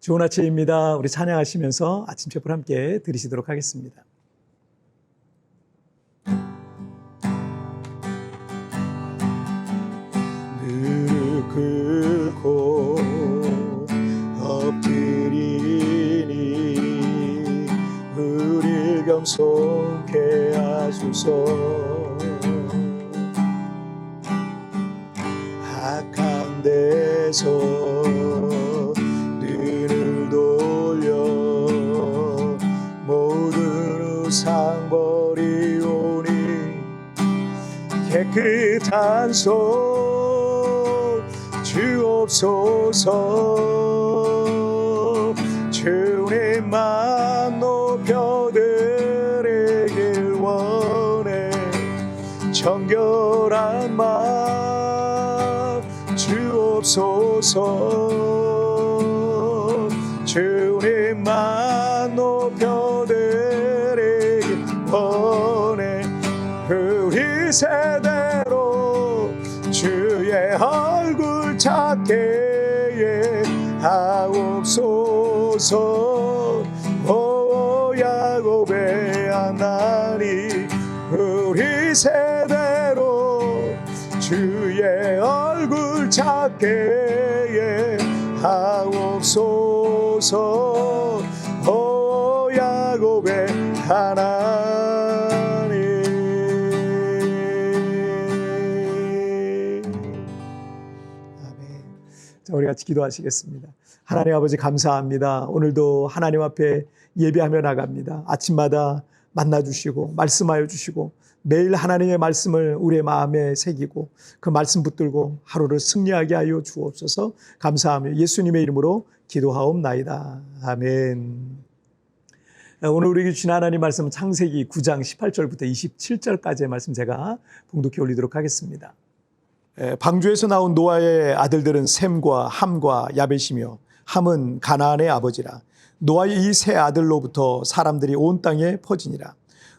좋은 아침입니다. 우리 찬양하시면서 아침 촛불 함께 드리시도록 하겠습니다. 무릎 꿇고 엎드리니 우릴 겸손케 하소서. 악한 데서 눈을 돌려 모든 우상 버리오니 깨끗한 손 주옵소서. 주님만 높여드리길 원해. 정결한 마음 주옵소서. 주님만 높여드리길 원해. 우리 세대로 주의 얼굴 찾게 하옵소서. 오 야곱의 하나님, 우리 세대로 주의 얼굴 찾게 하옵소서. 오 야곱의 하나님. 아멘. 자, 우리 같이 기도하시겠습니다. 하나님 아버지 감사합니다. 오늘도 하나님 앞에 예배하며 나갑니다. 아침마다 만나주시고 말씀하여 주시고 매일 하나님의 말씀을 우리의 마음에 새기고 그 말씀 붙들고 하루를 승리하게 하여 주옵소서. 감사하며 예수님의 이름으로 기도하옵나이다. 아멘. 오늘 우리에게 주신 하나님 말씀은 창세기 9장 18절부터 27절까지의 말씀 제가 봉독해 올리도록 하겠습니다. 방주에서 나온 노아의 아들들은 셈과 함과 야벳이며 함은 가나안의 아버지라. 노아의 이 세 아들로부터 사람들이 온 땅에 퍼지니라.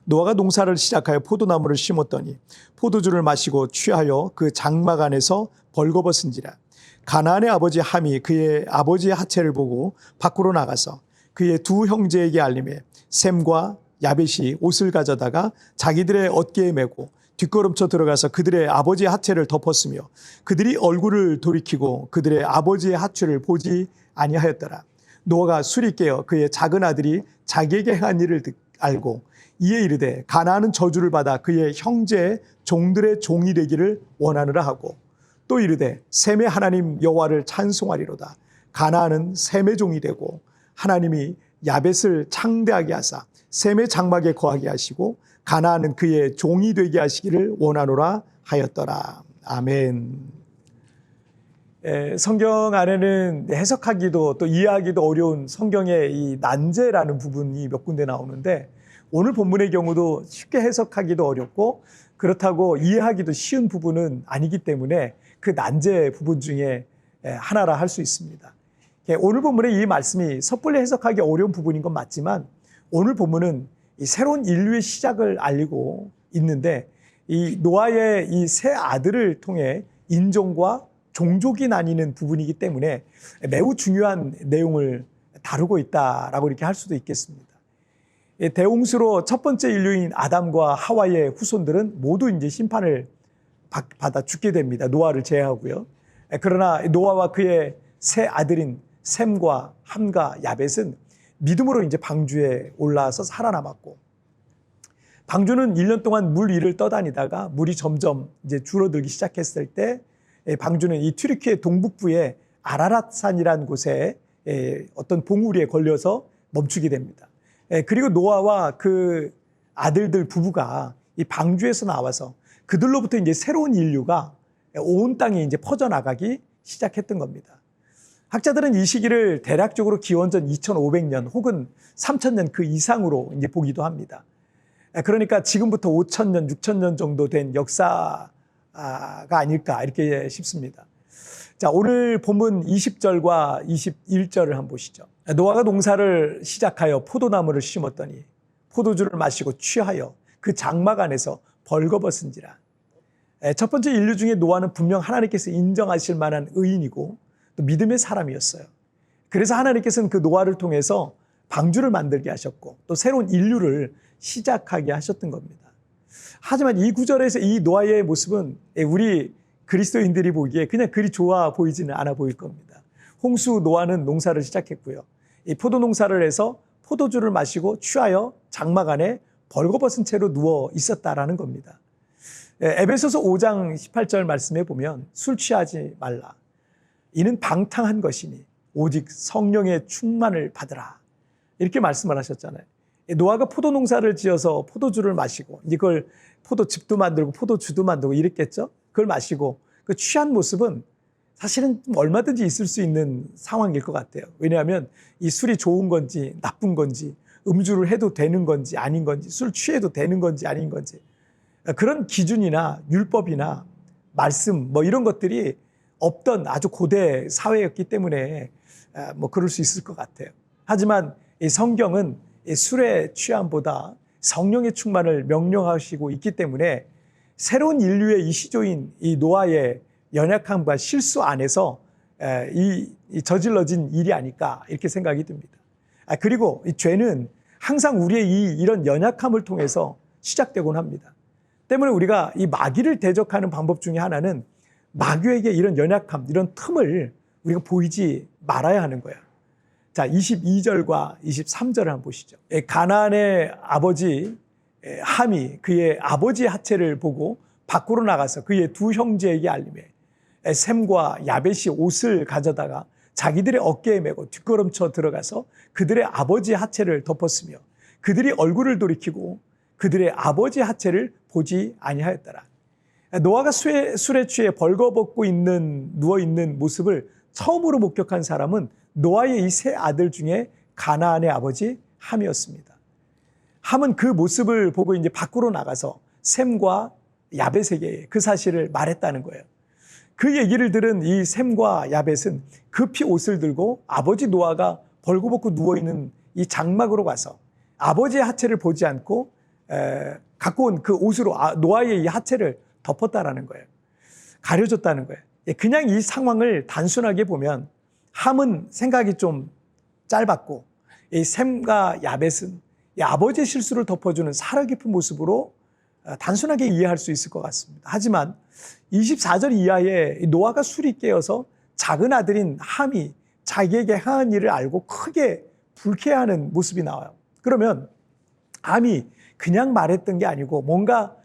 노아가 농사를 시작하여 포도나무를 심었더니 포도주를 마시고 취하여 그 장막 안에서 벌거벗은지라. 가나안의 아버지 함이 그의 아버지의 하체를 보고 밖으로 나가서 그의 두 형제에게 알림해 셈과 야벳이 옷을 가져다가 자기들의 어깨에 메고 뒷걸음쳐 들어가서 그들의 아버지의 하체를 덮었으며 그들이 얼굴을 돌이키고 그들의 아버지의 하체를 보지 아니하였더라. 노아가 술이 깨어 그의 작은 아들이 자기에게 행한 일을 알고 이에 이르되 가나안은 저주를 받아 그의 형제의 종들의 종이 되기를 원하느라 하고 또 이르되 셈의 하나님 여호와를 찬송하리로다. 가나안은 셈의 종이 되고 하나님이 야벳을 창대하게 하사 셈의 장막에 거하게 하시고 가나안은 그의 종이 되게 하시기를 원하노라 하였더라. 아멘. 성경 안에는 해석하기도 또 이해하기도 어려운 성경의 이 난제라는 부분이 몇 군데 나오는데 오늘 본문의 경우도 쉽게 해석하기도 어렵고 그렇다고 이해하기도 쉬운 부분은 아니기 때문에 그 난제 부분 중에 하나라 할 수 있습니다. 오늘 본문의 이 말씀이 섣불리 해석하기 어려운 부분인 건 맞지만 오늘 본문은 이 새로운 인류의 시작을 알리고 있는데 이 노아의 이 세 아들을 통해 인종과 종족이 나뉘는 부분이기 때문에 매우 중요한 내용을 다루고 있다라고 이렇게 할 수도 있겠습니다. 대홍수로 첫 번째 인류인 아담과 하와의 후손들은 모두 이제 심판을 받아 죽게 됩니다. 노아를 제외하고요. 그러나 노아와 그의 세 아들인 셈과 함과 야벳은 믿음으로 이제 방주에 올라와서 살아남았고 방주는 1년 동안 물 위를 떠다니다가 물이 점점 이제 줄어들기 시작했을 때 방주는 이 튀르키예 동북부의 아라랏산이라는 곳에 어떤 봉우리에 걸려서 멈추게 됩니다. 그리고 노아와 그 아들들 부부가 이 방주에서 나와서 그들로부터 이제 새로운 인류가 온 땅에 이제 퍼져나가기 시작했던 겁니다. 학자들은 이 시기를 대략적으로 기원전 2500년 혹은 3000년 그 이상으로 이제 보기도 합니다. 그러니까 지금부터 5000년, 6000년 정도 된 역사가 아닐까 이렇게 싶습니다. 자, 오늘 본문 20절과 21절을 한번 보시죠. 노아가 농사를 시작하여 포도나무를 심었더니 포도주를 마시고 취하여 그 장막 안에서 벌거벗은지라. 첫 번째 인류 중에 노아는 분명 하나님께서 인정하실 만한 의인이고 또 믿음의 사람이었어요. 그래서 하나님께서는 그 노아를 통해서 방주를 만들게 하셨고 또 새로운 인류를 시작하게 하셨던 겁니다. 하지만 이 구절에서 이 노아의 모습은 우리 그리스도인들이 보기에 그냥 그리 좋아 보이지는 않아 보일 겁니다. 홍수 노아는 농사를 시작했고요. 이 포도 농사를 해서 포도주를 마시고 취하여 장막 안에 벌거벗은 채로 누워 있었다라는 겁니다. 에베소서 5장 18절 말씀에 보면 술 취하지 말라. 이는 방탕한 것이니 오직 성령의 충만을 받으라. 이렇게 말씀을 하셨잖아요. 노아가 포도 농사를 지어서 포도주를 마시고 이걸 포도즙도 만들고 포도주도 만들고 이랬겠죠. 그걸 마시고 그 취한 모습은 사실은 얼마든지 있을 수 있는 상황일 것 같아요. 왜냐하면 이 술이 좋은 건지 나쁜 건지 음주를 해도 되는 건지 아닌 건지 술 취해도 되는 건지 아닌 건지 그런 기준이나 율법이나 말씀 뭐 이런 것들이 없던 아주 고대 사회였기 때문에 뭐 그럴 수 있을 것 같아요. 하지만 이 성경은 이 술의 취함보다 성령의 충만을 명령하시고 있기 때문에 새로운 인류의 이 시조인 이 노아의 연약함과 실수 안에서 이 저질러진 일이 아닐까 이렇게 생각이 듭니다. 그리고 이 죄는 항상 우리의 이런 연약함을 통해서 시작되곤 합니다. 때문에 우리가 이 마귀를 대적하는 방법 중에 하나는 마귀에게 이런 연약함, 이런 틈을 우리가 보이지 말아야 하는 거야. 자, 22절과 23절을 한번 보시죠. 가나안의 아버지 함이 그의 아버지의 하체를 보고 밖으로 나가서 그의 두 형제에게 알림해 셈과 야벳이 옷을 가져다가 자기들의 어깨에 메고 뒷걸음쳐 들어가서 그들의 아버지의 하체를 덮었으며 그들이 얼굴을 돌이키고 그들의 아버지의 하체를 보지 아니하였더라. 노아가 술에 취해 벌거벗고 누워있는 모습을 처음으로 목격한 사람은 노아의 이 세 아들 중에 가나안의 아버지 함이었습니다. 함은 그 모습을 보고 이제 밖으로 나가서 셈과 야벳에게 그 사실을 말했다는 거예요. 그 얘기를 들은 이 셈과 야벳은 급히 옷을 들고 아버지 노아가 벌거벗고 누워있는 이 장막으로 가서 아버지의 하체를 보지 않고 갖고 온 그 옷으로 노아의 이 하체를 덮었다라는 거예요. 가려줬다는 거예요. 그냥 이 상황을 단순하게 보면 함은 생각이 좀 짧았고 이 셈과 야벳은 이 아버지의 실수를 덮어주는 살아 깊은 모습으로 단순하게 이해할 수 있을 것 같습니다. 하지만 24절 이하에 노아가 술이 깨어서 작은 아들인 함이 자기에게 행한 일을 알고 크게 불쾌해하는 모습이 나와요. 그러면 함이 그냥 말했던 게 아니고 뭔가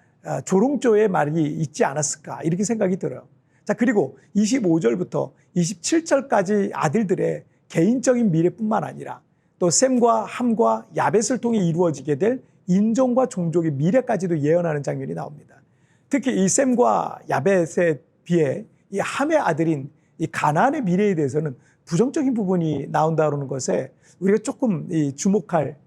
조롱조의 말이 있지 않았을까 이렇게 생각이 들어요. 자, 그리고 25절부터 27절까지 아들들의 개인적인 미래뿐만 아니라 또 셈과 함과 야벳을 통해 이루어지게 될 인종과 종족의 미래까지도 예언하는 장면이 나옵니다. 특히 이 셈과 야벳에 비해 이 함의 아들인 이 가나안의 미래에 대해서는 부정적인 부분이 나온다는 것에 우리가 조금 주목할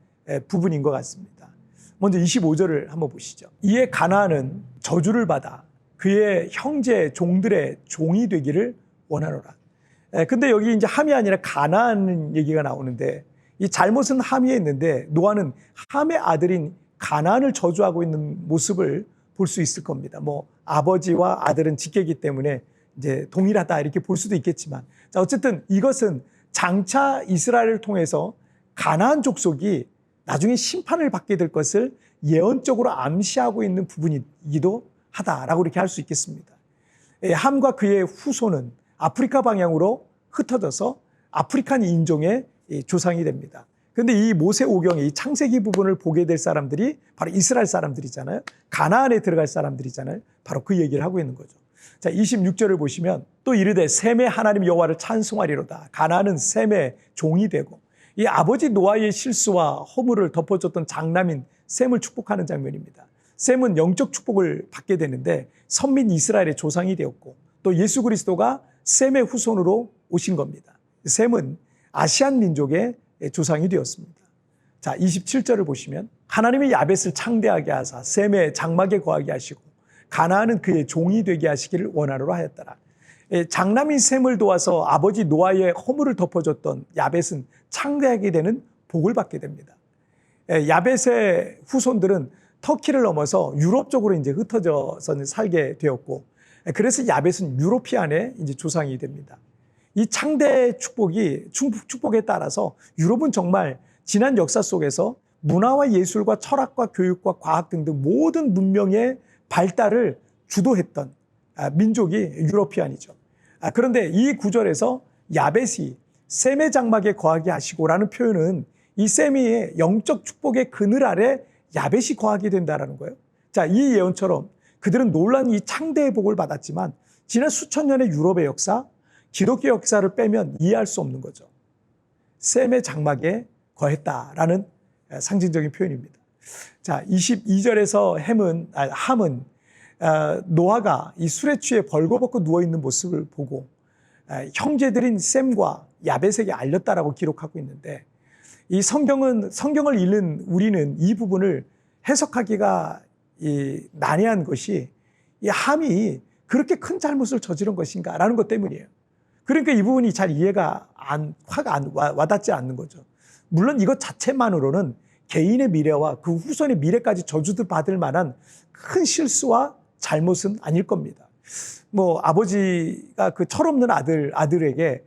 부분인 것 같습니다. 먼저 25절을 한번 보시죠. 이에 가나안은 저주를 받아 그의 형제 종들의 종이 되기를 원하노라. 근데 여기 이제 함이 아니라 가나안 얘기가 나오는데 이 잘못은 함이 있는데 노아는 함의 아들인 가나안을 저주하고 있는 모습을 볼 수 있을 겁니다. 뭐 아버지와 아들은 직계이기 때문에 이제 동일하다 이렇게 볼 수도 있겠지만, 자 어쨌든 이것은 장차 이스라엘을 통해서 가나안 족속이 나중에 심판을 받게 될 것을 예언적으로 암시하고 있는 부분이기도 하다라고 이렇게 할 수 있겠습니다. 함과 그의 후손은 아프리카 방향으로 흩어져서 아프리칸 인종의 조상이 됩니다. 그런데 이 모세오경의 이 창세기 부분을 보게 될 사람들이 바로 이스라엘 사람들이잖아요. 가나안에 들어갈 사람들이잖아요. 바로 그 얘기를 하고 있는 거죠. 자, 26절을 보시면 또 이르되 셈의 하나님 여호와를 찬송하리로다. 가나안은 셈의 종이 되고 이 아버지 노아의 실수와 허물을 덮어줬던 장남인 셈을 축복하는 장면입니다. 셈은 영적 축복을 받게 되는데 선민 이스라엘의 조상이 되었고 또 예수 그리스도가 셈의 후손으로 오신 겁니다. 셈은 아시안 민족의 조상이 되었습니다. 자, 27절을 보시면 하나님이 야벳을 창대하게 하사 셈의 장막에 거하게 하시고 가나안은 그의 종이 되게 하시기를 원하노라 하였더라. 장남인 셈을 도와서 아버지 노아의 허물을 덮어줬던 야벳은 창대하게 되는 복을 받게 됩니다. 야벳의 후손들은 터키를 넘어서 유럽 쪽으로 이제 흩어져서 살게 되었고, 그래서 야벳은 유로피안의 이제 조상이 됩니다. 이 창대 축복에 따라서 유럽은 정말 지난 역사 속에서 문화와 예술과 철학과 교육과 과학 등등 모든 문명의 발달을 주도했던 민족이 유러피안이죠. 그런데 이 구절에서 야벳이 셈의 장막에 거하게 하시고라는 표현은 이 셈의 영적 축복의 그늘 아래 야벳이 거하게 된다는 거예요. 자, 이 예언처럼 그들은 놀란 이 창대의 복을 받았지만 지난 수천 년의 유럽의 역사, 기독교 역사를 빼면 이해할 수 없는 거죠. 셈의 장막에 거했다라는 상징적인 표현입니다. 자, 22절에서 함은 노아가 이 술에 취해 벌거벗고 누워있는 모습을 보고 형제들인 셈과 야벳에게 알렸다라고 기록하고 있는데, 이 성경을 읽는 우리는 이 부분을 해석하기가 난해한 것이 이 함이 그렇게 큰 잘못을 저지른 것인가라는 것 때문이에요. 그러니까 이 부분이 잘 이해가 와닿지 않는 거죠. 물론 이것 자체만으로는 개인의 미래와 그 후손의 미래까지 저주도 받을 만한 큰 실수와 잘못은 아닐 겁니다. 뭐 아버지가 그 철없는 아들에게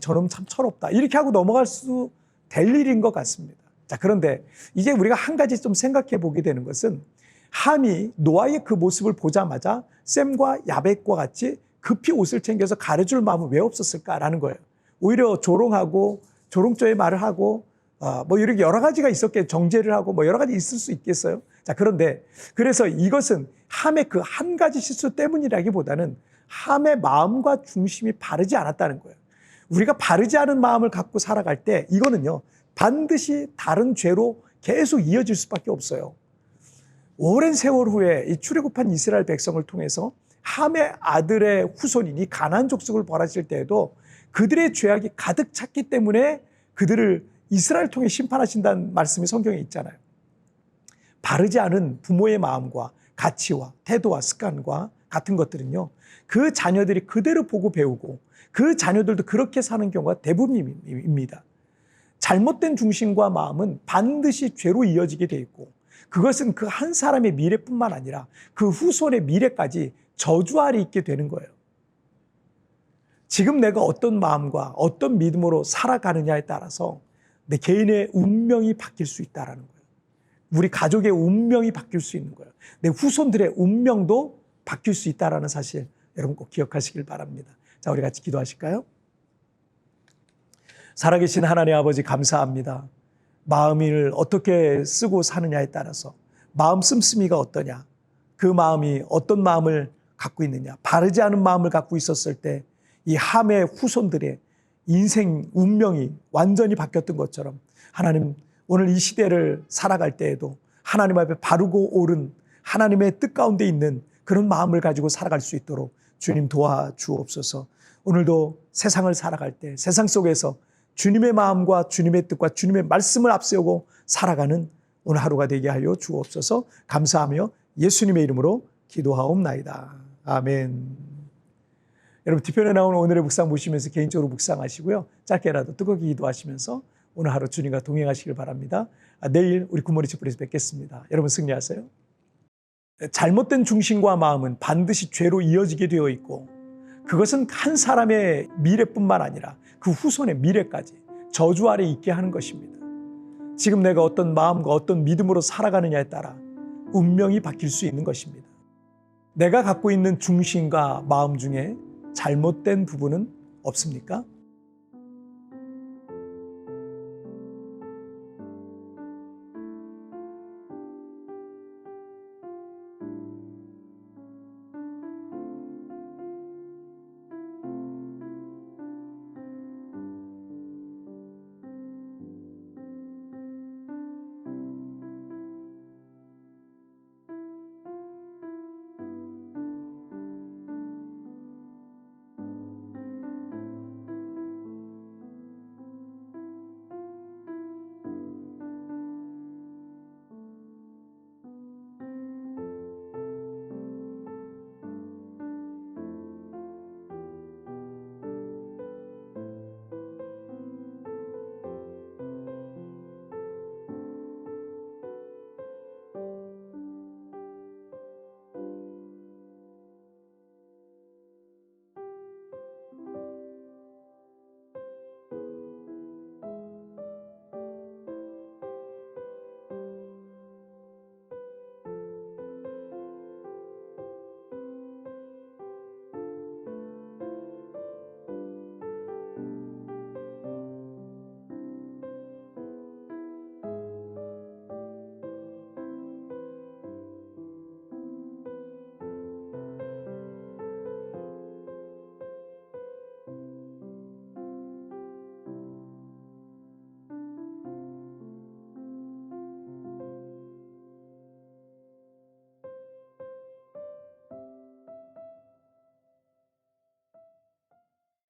저놈 참 철없다 이렇게 하고 넘어갈 수 될 일인 것 같습니다. 자, 그런데 이제 우리가 한 가지 좀 생각해 보게 되는 것은 함이 노아의 그 모습을 보자마자 셈과 야벳과 같이 급히 옷을 챙겨서 가려줄 마음은 왜 없었을까라는 거예요. 오히려 조롱하고 조롱조의 말을 하고 뭐 이렇게 여러 가지가 있었겠, 정죄를 하고 뭐 여러 가지 있을 수 있겠어요. 자, 그런데 그래서 이것은 함의 그 한 가지 실수 때문이라기보다는 함의 마음과 중심이 바르지 않았다는 거예요. 우리가 바르지 않은 마음을 갖고 살아갈 때 이거는요 반드시 다른 죄로 계속 이어질 수밖에 없어요. 오랜 세월 후에 이 출애굽한 이스라엘 백성을 통해서 함의 아들의 후손인 이 가나안 족속을 벌하실 때에도 그들의 죄악이 가득 찼기 때문에 그들을 이스라엘 통해 심판하신다는 말씀이 성경에 있잖아요. 바르지 않은 부모의 마음과 가치와 태도와 습관과 같은 것들은요 그 자녀들이 그대로 보고 배우고 그 자녀들도 그렇게 사는 경우가 대부분입니다. 잘못된 중심과 마음은 반드시 죄로 이어지게 돼 있고 그것은 그 한 사람의 미래뿐만 아니라 그 후손의 미래까지 저주 아래 있게 되는 거예요. 지금 내가 어떤 마음과 어떤 믿음으로 살아가느냐에 따라서 내 개인의 운명이 바뀔 수 있다는 거예요. 우리 가족의 운명이 바뀔 수 있는 거예요. 내 후손들의 운명도 바뀔 수 있다는 사실 여러분 꼭 기억하시길 바랍니다. 자, 우리 같이 기도하실까요? 살아계신 하나님 아버지 감사합니다. 마음을 어떻게 쓰고 사느냐에 따라서 마음 씀씀이가 어떠냐, 그 마음이 어떤 마음을 갖고 있느냐, 바르지 않은 마음을 갖고 있었을 때 이 함의 후손들의 인생 운명이 완전히 바뀌었던 것처럼 하나님 오늘 이 시대를 살아갈 때에도 하나님 앞에 바르고 옳은 하나님의 뜻 가운데 있는 그런 마음을 가지고 살아갈 수 있도록 주님 도와주옵소서. 오늘도 세상을 살아갈 때 세상 속에서 주님의 마음과 주님의 뜻과 주님의 말씀을 앞세우고 살아가는 오늘 하루가 되게 하여 주옵소서. 감사하며 예수님의 이름으로 기도하옵나이다. 아멘. 여러분 뒤편에 나오는 오늘의 묵상 보시면서 개인적으로 묵상하시고요. 짧게라도 뜨겁게 기도하시면서 오늘 하루 주님과 동행하시길 바랍니다. 내일 우리 굿모닝 촛불에서 뵙겠습니다. 여러분 승리하세요. 잘못된 중심과 마음은 반드시 죄로 이어지게 되어 있고 그것은 한 사람의 미래뿐만 아니라 그 후손의 미래까지 저주 아래 있게 하는 것입니다. 지금 내가 어떤 마음과 어떤 믿음으로 살아가느냐에 따라 운명이 바뀔 수 있는 것입니다. 내가 갖고 있는 중심과 마음 중에 잘못된 부분은 없습니까?